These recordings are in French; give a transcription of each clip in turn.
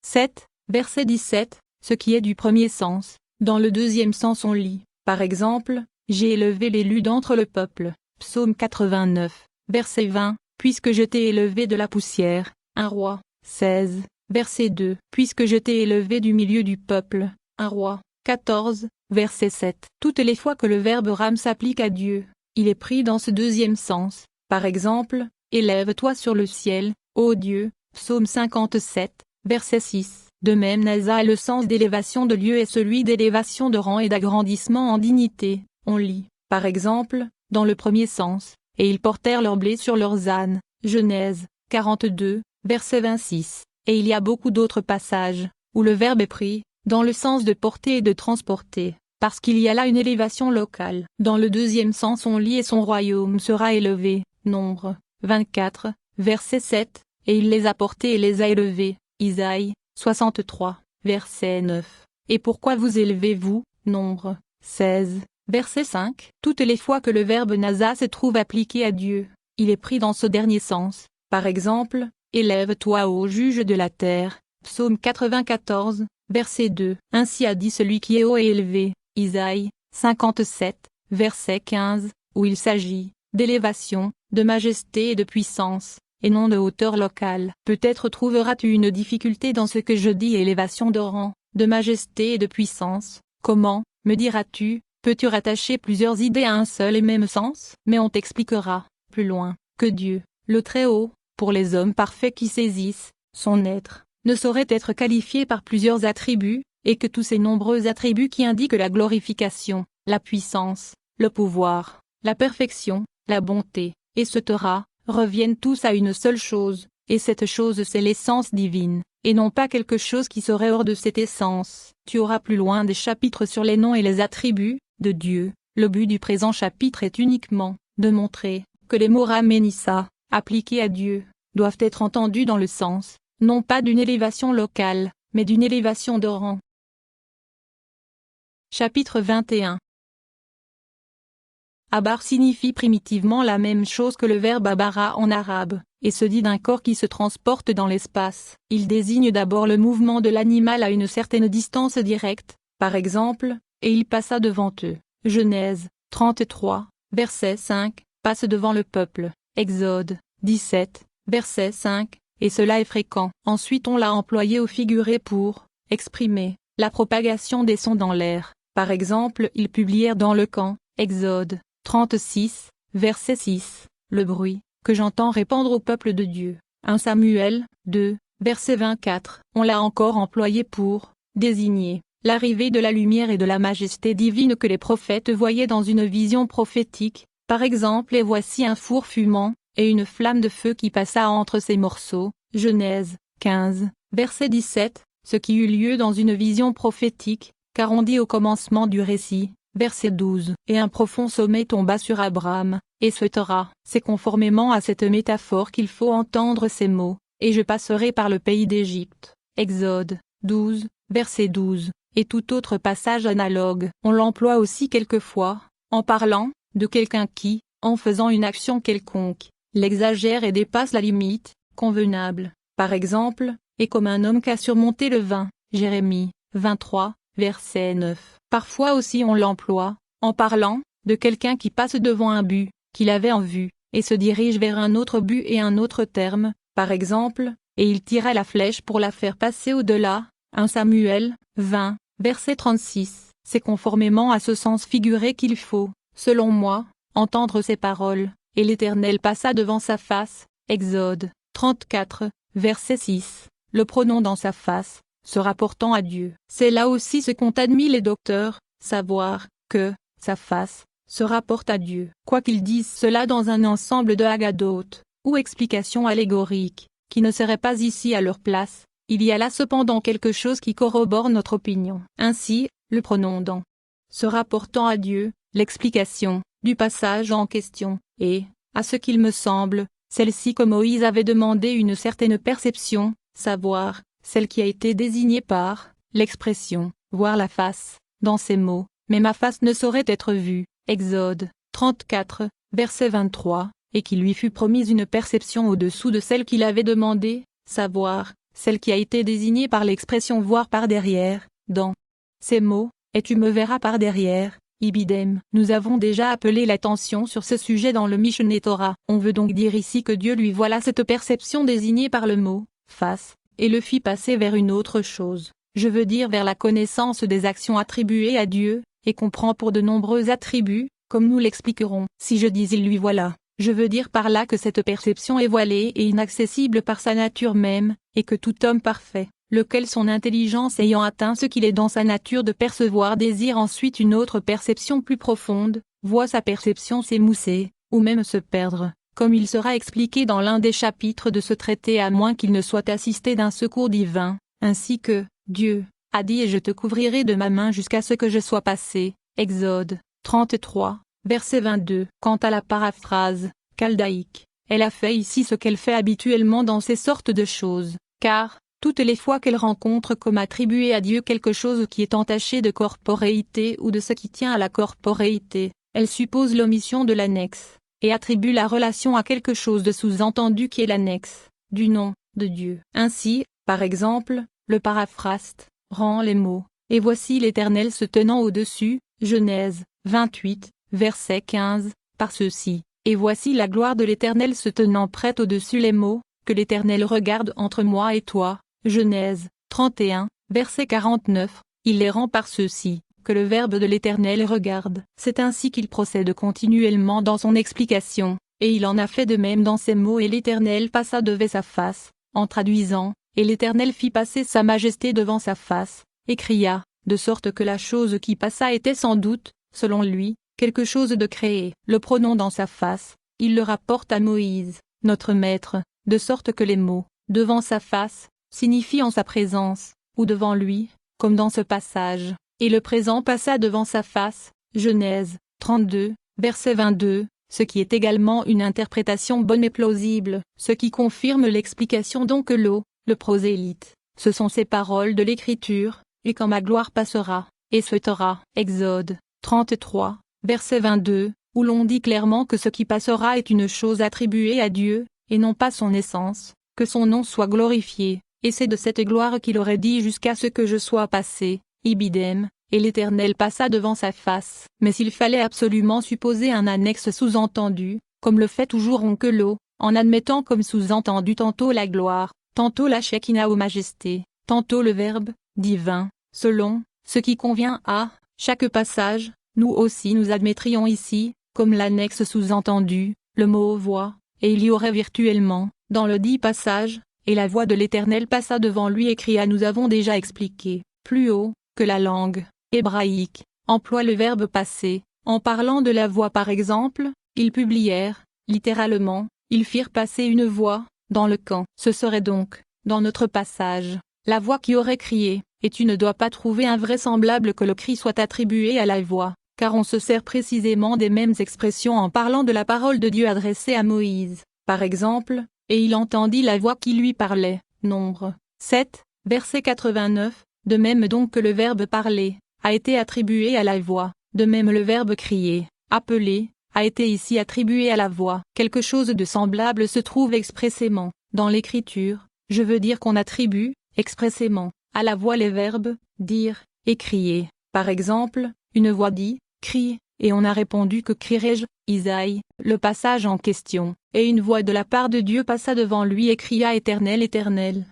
7, verset 17, ce qui est du premier sens. Dans le deuxième sens on lit, par exemple, j'ai élevé l'élu d'entre le peuple. Psaume 89, verset 20, puisque je t'ai élevé de la poussière. 1 Roi 16, verset 2, puisque je t'ai élevé du milieu du peuple. 1 Roi 14, verset 7. Toutes les fois que le verbe ram s'applique à Dieu, il est pris dans ce deuxième sens. Par exemple, élève-toi sur le ciel, ô Dieu. Psaume 57, verset 6. De même Nasa a le sens d'élévation de lieu et celui d'élévation de rang et d'agrandissement en dignité. On lit, par exemple, dans le premier sens, et ils portèrent leur blé sur leurs ânes. Genèse 42, verset 26. Et il y a beaucoup d'autres passages, où le verbe est pris, dans le sens de porter et de transporter, parce qu'il y a là une élévation locale. Dans le deuxième sens on lit et son royaume sera élevé. Nombre 24, verset 7, et il les a portés et les a élevés. Isaïe 63, verset 9. Et pourquoi vous élevez-vous? Nombre 16, verset 5. Toutes les fois que le verbe nasa se trouve appliqué à Dieu, il est pris dans ce dernier sens. Par exemple, élève-toi ô juge de la terre. Psaume 94, verset 2. Ainsi a dit celui qui est haut et élevé. Isaïe 57, verset 15, où il s'agit d'élévation, de majesté et de puissance, et non de hauteur locale. Peut-être trouveras-tu une difficulté dans ce que je dis élévation de rang, de majesté et de puissance. Comment, me diras-tu, peux-tu rattacher plusieurs idées à un seul et même sens? Mais on t'expliquera, plus loin, que Dieu, le Très-Haut, pour les hommes parfaits qui saisissent son être, ne saurait être qualifié par plusieurs attributs, et que tous ces nombreux attributs qui indiquent la glorification, la puissance, le pouvoir, la perfection, la bonté, etc., reviennent tous à une seule chose, et cette chose c'est l'essence divine, et non pas quelque chose qui serait hors de cette essence. Tu auras plus loin des chapitres sur les noms et les attributs de Dieu. Le but du présent chapitre est uniquement de montrer que les mots ram et nissa, appliqués à Dieu, doivent être entendus dans le sens, non pas d'une élévation locale, mais d'une élévation de rang. Chapitre 21. Abar signifie primitivement la même chose que le verbe abara en arabe, et se dit d'un corps qui se transporte dans l'espace. Il désigne d'abord le mouvement de l'animal à une certaine distance directe, par exemple, et il passa devant eux. Genèse 33, verset 5, passe devant le peuple. Exode 17, verset 5, et cela est fréquent. Ensuite on l'a employé au figuré pour exprimer la propagation des sons dans l'air. Par exemple, ils publièrent dans le camp, Exode 36, verset 6, le bruit que j'entends répandre au peuple de Dieu. 1 Samuel 2, verset 24. On l'a encore employé pour désigner l'arrivée de la lumière et de la majesté divine que les prophètes voyaient dans une vision prophétique. Par exemple, et voici un four fumant, et une flamme de feu qui passa entre ses morceaux. Genèse 15, verset 17, ce qui eut lieu dans une vision prophétique, car on dit au commencement du récit. Verset 12. Et un profond sommeil tomba sur Abraham, etc. C'est conformément à cette métaphore qu'il faut entendre ces mots, et je passerai par le pays d'Égypte. Exode 12, verset 12. Et tout autre passage analogue. On l'emploie aussi quelquefois, en parlant de quelqu'un qui, en faisant une action quelconque, l'exagère et dépasse la limite convenable. Par exemple, et comme un homme qui a surmonté le vin. Jérémie 23, verset 9. Parfois aussi on l'emploie, en parlant de quelqu'un qui passe devant un but qu'il avait en vue, et se dirige vers un autre but et un autre terme, par exemple, et il tira la flèche pour la faire passer au-delà. 1 Samuel 20, verset 36. C'est conformément à ce sens figuré qu'il faut, selon moi, entendre ces paroles, et l'Éternel passa devant sa face. Exode 34, verset 6. Le pronom dans sa face, se rapportant à Dieu. C'est là aussi ce qu'ont admis les docteurs, savoir que sa face se rapporte à Dieu. Quoiqu'ils disent cela dans un ensemble de haggadot, ou explications allégoriques, qui ne seraient pas ici à leur place, il y a là cependant quelque chose qui corrobore notre opinion. Ainsi, le pronom dans se rapportant à Dieu, l'explication du passage en question, et, à ce qu'il me semble, celle-ci que Moïse avait demandé une certaine perception, savoir, celle qui a été désignée par l'expression « voir la face » dans ces mots, mais ma face ne saurait être vue. Exode 34, verset 23, et qui lui fut promise une perception au-dessous de celle qu'il avait demandée, savoir, celle qui a été désignée par l'expression voir par derrière, dans ces mots, et tu me verras par derrière, ibidem. Nous avons déjà appelé l'attention sur ce sujet dans le Mishneh Torah. On veut donc dire ici que Dieu lui voilà cette perception désignée par le mot face, et le fit passer vers une autre chose. Je veux dire vers la connaissance des actions attribuées à Dieu, et comprend pour de nombreux attributs, comme nous l'expliquerons. Si je dis il lui voilà, je veux dire par là que cette perception est voilée et inaccessible par sa nature même, et que tout homme parfait, lequel son intelligence ayant atteint ce qu'il est dans sa nature de percevoir désire ensuite une autre perception plus profonde, voit sa perception s'émousser, ou même se perdre, comme il sera expliqué dans l'un des chapitres de ce traité à moins qu'il ne soit assisté d'un secours divin, ainsi que, Dieu a dit et je te couvrirai de ma main jusqu'à ce que je sois passé, Exode 33, verset 22. Quant à la paraphrase chaldaïque, elle a fait ici ce qu'elle fait habituellement dans ces sortes de choses, car, toutes les fois qu'elle rencontre comme attribué à Dieu quelque chose qui est entaché de corporéité ou de ce qui tient à la corporéité, elle suppose l'omission de l'annexe, et attribue la relation à quelque chose de sous-entendu qui est l'annexe, du nom, de Dieu. Ainsi, par exemple, le paraphraste rend les mots, et voici l'Éternel se tenant au-dessus, Genèse 28, verset 15, par ceci, et voici la gloire de l'Éternel se tenant prête au-dessus les mots, que l'Éternel regarde entre moi et toi, Genèse 31, verset 49, il les rend par ceci, que le Verbe de l'Éternel regarde. C'est ainsi qu'il procède continuellement dans son explication, et il en a fait de même dans ces mots et l'Éternel passa devant sa face, en traduisant, et l'Éternel fit passer sa majesté devant sa face, et cria, de sorte que la chose qui passa était sans doute, selon lui, quelque chose de créé. Le pronom dans sa face, il le rapporte à Moïse, notre maître, de sorte que les mots, devant sa face, signifient en sa présence, ou devant lui, comme dans ce passage, et le présent passa devant sa face, Genèse 32, verset 22, ce qui est également une interprétation bonne et plausible, ce qui confirme l'explication donc que l'eau, le prosélyte, ce sont ces paroles de l'Écriture, et quand ma gloire passera, et souhaitera, Exode 33, verset 22, où l'on dit clairement que ce qui passera est une chose attribuée à Dieu, et non pas son essence, que son nom soit glorifié, et c'est de cette gloire qu'il aurait dit jusqu'à ce que je sois passé, ibidem, et l'Éternel passa devant sa face. Mais s'il fallait absolument supposer un annexe sous-entendu, comme le fait toujours Onkelot, en admettant comme sous-entendu tantôt la gloire, tantôt la Shekinah ou majesté, tantôt le Verbe divin, selon ce qui convient à chaque passage, nous aussi nous admettrions ici, comme l'annexe sous-entendu, le mot voix, et il y aurait virtuellement, dans le dit passage, et la voix de l'Éternel passa devant lui et cria. Nous avons déjà expliqué, plus haut, que la langue hébraïque emploie le verbe passer, en parlant de la voix par exemple, ils publièrent, littéralement, ils firent passer une voix, dans le camp. Ce serait donc, dans notre passage, la voix qui aurait crié, et tu ne dois pas trouver invraisemblable que le cri soit attribué à la voix, car on se sert précisément des mêmes expressions en parlant de la parole de Dieu adressée à Moïse, par exemple, et il entendit la voix qui lui parlait, Nombre 7, verset 89, de même donc que le verbe parler, a été attribué à la voix, de même le verbe crier, appeler, a été ici attribué à la voix. Quelque chose de semblable se trouve expressément, dans l'Écriture, je veux dire qu'on attribue, expressément, à la voix les verbes, dire, et crier. Par exemple, une voix dit, crie, et on a répondu que crierai-je, Isaïe, le passage en question, et une voix de la part de Dieu passa devant lui et cria Éternel, Éternel.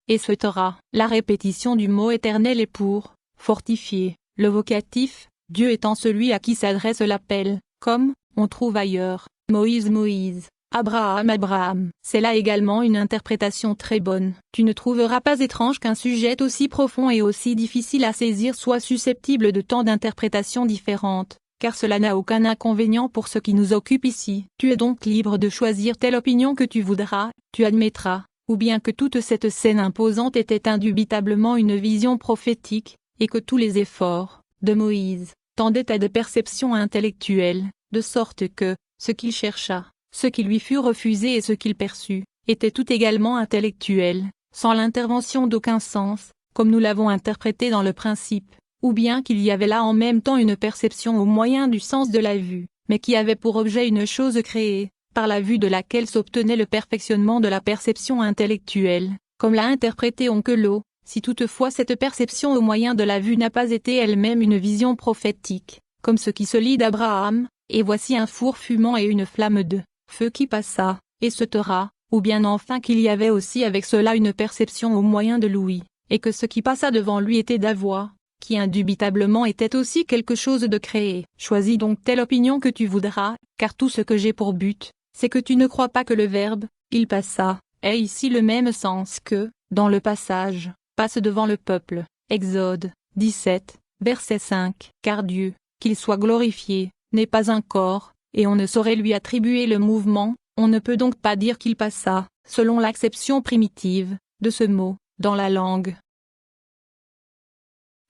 Et souhaitera, la répétition du mot éternel est pour, fortifier, le vocatif, Dieu étant celui à qui s'adresse l'appel, comme, on trouve ailleurs, Moïse, Moïse. Abraham, Abraham. C'est là également une interprétation très bonne. Tu ne trouveras pas étrange qu'un sujet aussi profond et aussi difficile à saisir soit susceptible de tant d'interprétations différentes, car cela n'a aucun inconvénient pour ce qui nous occupe ici. Tu es donc libre de choisir telle opinion que tu voudras, tu admettras, ou bien que toute cette scène imposante était indubitablement une vision prophétique, et que tous les efforts de Moïse tendaient à des perceptions intellectuelles, de sorte que, ce qu'il chercha, ce qui lui fut refusé et ce qu'il perçut, était tout également intellectuel, sans l'intervention d'aucun sens, comme nous l'avons interprété dans le principe, ou bien qu'il y avait là en même temps une perception au moyen du sens de la vue, mais qui avait pour objet une chose créée, par la vue de laquelle s'obtenait le perfectionnement de la perception intellectuelle, comme l'a interprété Onkelot, si toutefois cette perception au moyen de la vue n'a pas été elle-même une vision prophétique, comme ce qui se lit d'Abraham, et voici un four fumant et une flamme de feu qui passa, et se taura, ou bien enfin qu'il y avait aussi avec cela une perception au moyen de l'ouïe, et que ce qui passa devant lui était d'avoie, qui indubitablement était aussi quelque chose de créé. Choisis donc telle opinion que tu voudras, car tout ce que j'ai pour but, c'est que tu ne crois pas que le verbe « il passa » ait ici le même sens que, dans le passage, passe devant le peuple. Exode 17, verset 5. Car Dieu, qu'il soit glorifié, n'est pas un corps, et on ne saurait lui attribuer le mouvement, on ne peut donc pas dire qu'il passa, selon l'acception primitive, de ce mot, dans la langue.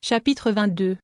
Chapitre 22.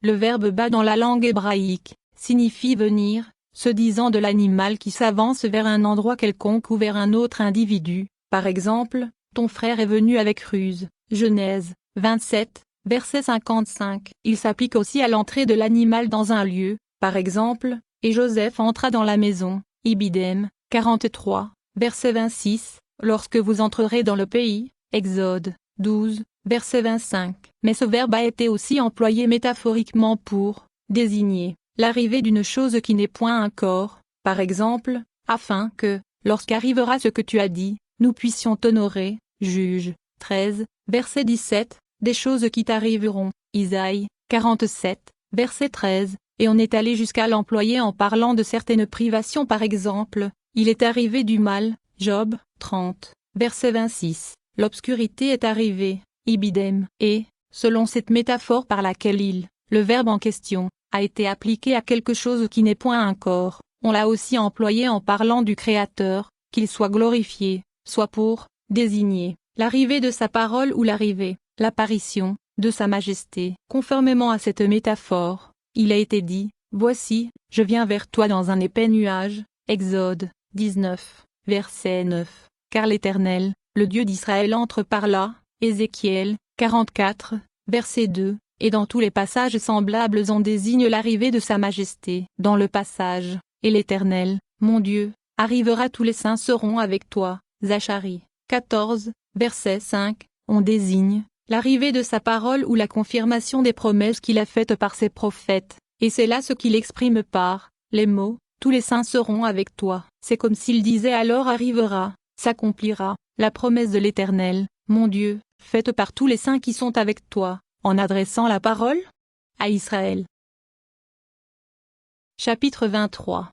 Le verbe bas dans la langue hébraïque signifie venir, se disant de l'animal qui s'avance vers un endroit quelconque ou vers un autre individu. Par exemple, ton frère est venu avec ruse. Genèse 27, verset 55. Il s'applique aussi à l'entrée de l'animal dans un lieu. Par exemple, et Joseph entra dans la maison. Ibidem 43, verset 26. Lorsque vous entrerez dans le pays. Exode 12. Verset 25. Mais ce verbe a été aussi employé métaphoriquement pour désigner l'arrivée d'une chose qui n'est point un corps, par exemple, afin que, lorsqu'arrivera ce que tu as dit, nous puissions t'honorer. Juge 13, verset 17, des choses qui t'arriveront. Isaïe 47, verset 13, et on est allé jusqu'à l'employer en parlant de certaines privations, par exemple, il est arrivé du mal. Job 30, verset 26, l'obscurité est arrivée. Ibidem, et, selon cette métaphore par laquelle le verbe en question, a été appliqué à quelque chose qui n'est point un corps, on l'a aussi employé en parlant du Créateur, qu'il soit glorifié, soit pour désigner l'arrivée de sa parole ou l'apparition de sa majesté. Conformément à cette métaphore, il a été dit, voici, je viens vers toi dans un épais nuage. Exode 19, verset 9. Car l'Éternel, le Dieu d'Israël entre par là. Ézéchiel 44, verset 2, et dans tous les passages semblables on désigne l'arrivée de sa majesté. Dans le passage, et l'Éternel, mon Dieu, arrivera, tous les saints seront avec toi. Zacharie 14, verset 5, on désigne l'arrivée de sa parole ou la confirmation des promesses qu'il a faites par ses prophètes, et c'est là ce qu'il exprime par les mots, tous les saints seront avec toi. C'est comme s'il disait alors arrivera, s'accomplira, la promesse de l'Éternel, mon Dieu, faite par tous les saints qui sont avec toi, en adressant la parole à Israël. Chapitre 23.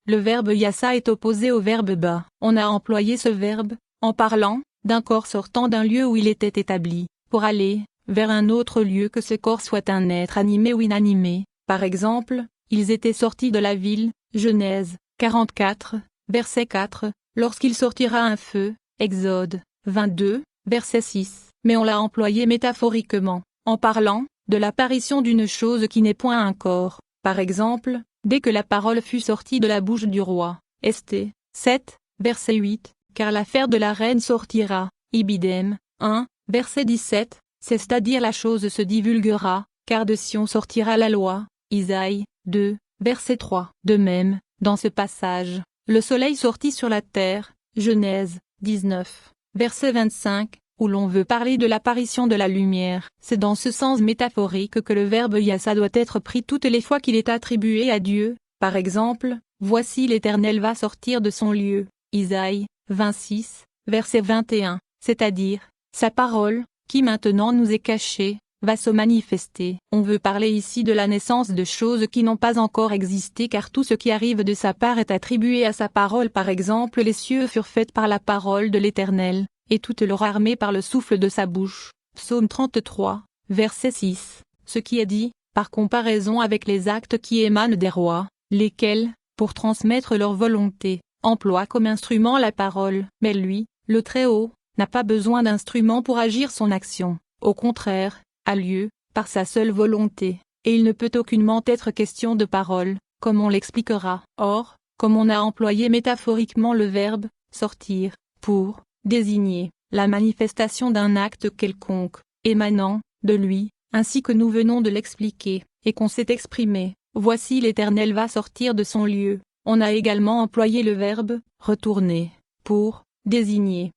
Le verbe yassa est opposé au verbe ba. On a employé ce verbe, en parlant d'un corps sortant d'un lieu où il était établi, pour aller vers un autre lieu, que ce corps soit un être animé ou inanimé. Par exemple, ils étaient sortis de la ville. Genèse 44, verset 4, lorsqu'il sortira un feu. Exode 22, verset 6. Mais on l'a employé métaphoriquement, en parlant de l'apparition d'une chose qui n'est point un corps. Par exemple, dès que la parole fut sortie de la bouche du roi. St. 7, verset 8, car l'affaire de la reine sortira. Ibidem 1, verset 17, c'est-à-dire la chose se divulguera, car de Sion sortira la loi. Isaïe 2, verset 3. De même, dans ce passage, le soleil sortit sur la terre. Genèse 19, verset 25, où l'on veut parler de l'apparition de la lumière. C'est dans ce sens métaphorique que le verbe yassa doit être pris toutes les fois qu'il est attribué à Dieu. Par exemple, voici l'Éternel va sortir de son lieu. Isaïe 26, verset 21, c'est-à-dire, sa parole, qui maintenant nous est cachée, va se manifester. On veut parler ici de la naissance de choses qui n'ont pas encore existé, car tout ce qui arrive de sa part est attribué à sa parole. Par exemple, les cieux furent faits par la parole de l'Éternel, et toute leur armée par le souffle de sa bouche. Psaume 33, verset 6. Ce qui est dit, par comparaison avec les actes qui émanent des rois, lesquels, pour transmettre leur volonté, emploient comme instrument la parole. Mais lui, le Très-Haut, n'a pas besoin d'instrument pour agir son action. Au contraire, a lieu, par sa seule volonté, et il ne peut aucunement être question de parole, comme on l'expliquera. Or, comme on a employé métaphoriquement le verbe « sortir » pour désigner la manifestation d'un acte quelconque, émanant de lui, ainsi que nous venons de l'expliquer, et qu'on s'est exprimé, voici l'Éternel va sortir de son lieu, on a également employé le verbe « retourner » pour désigner.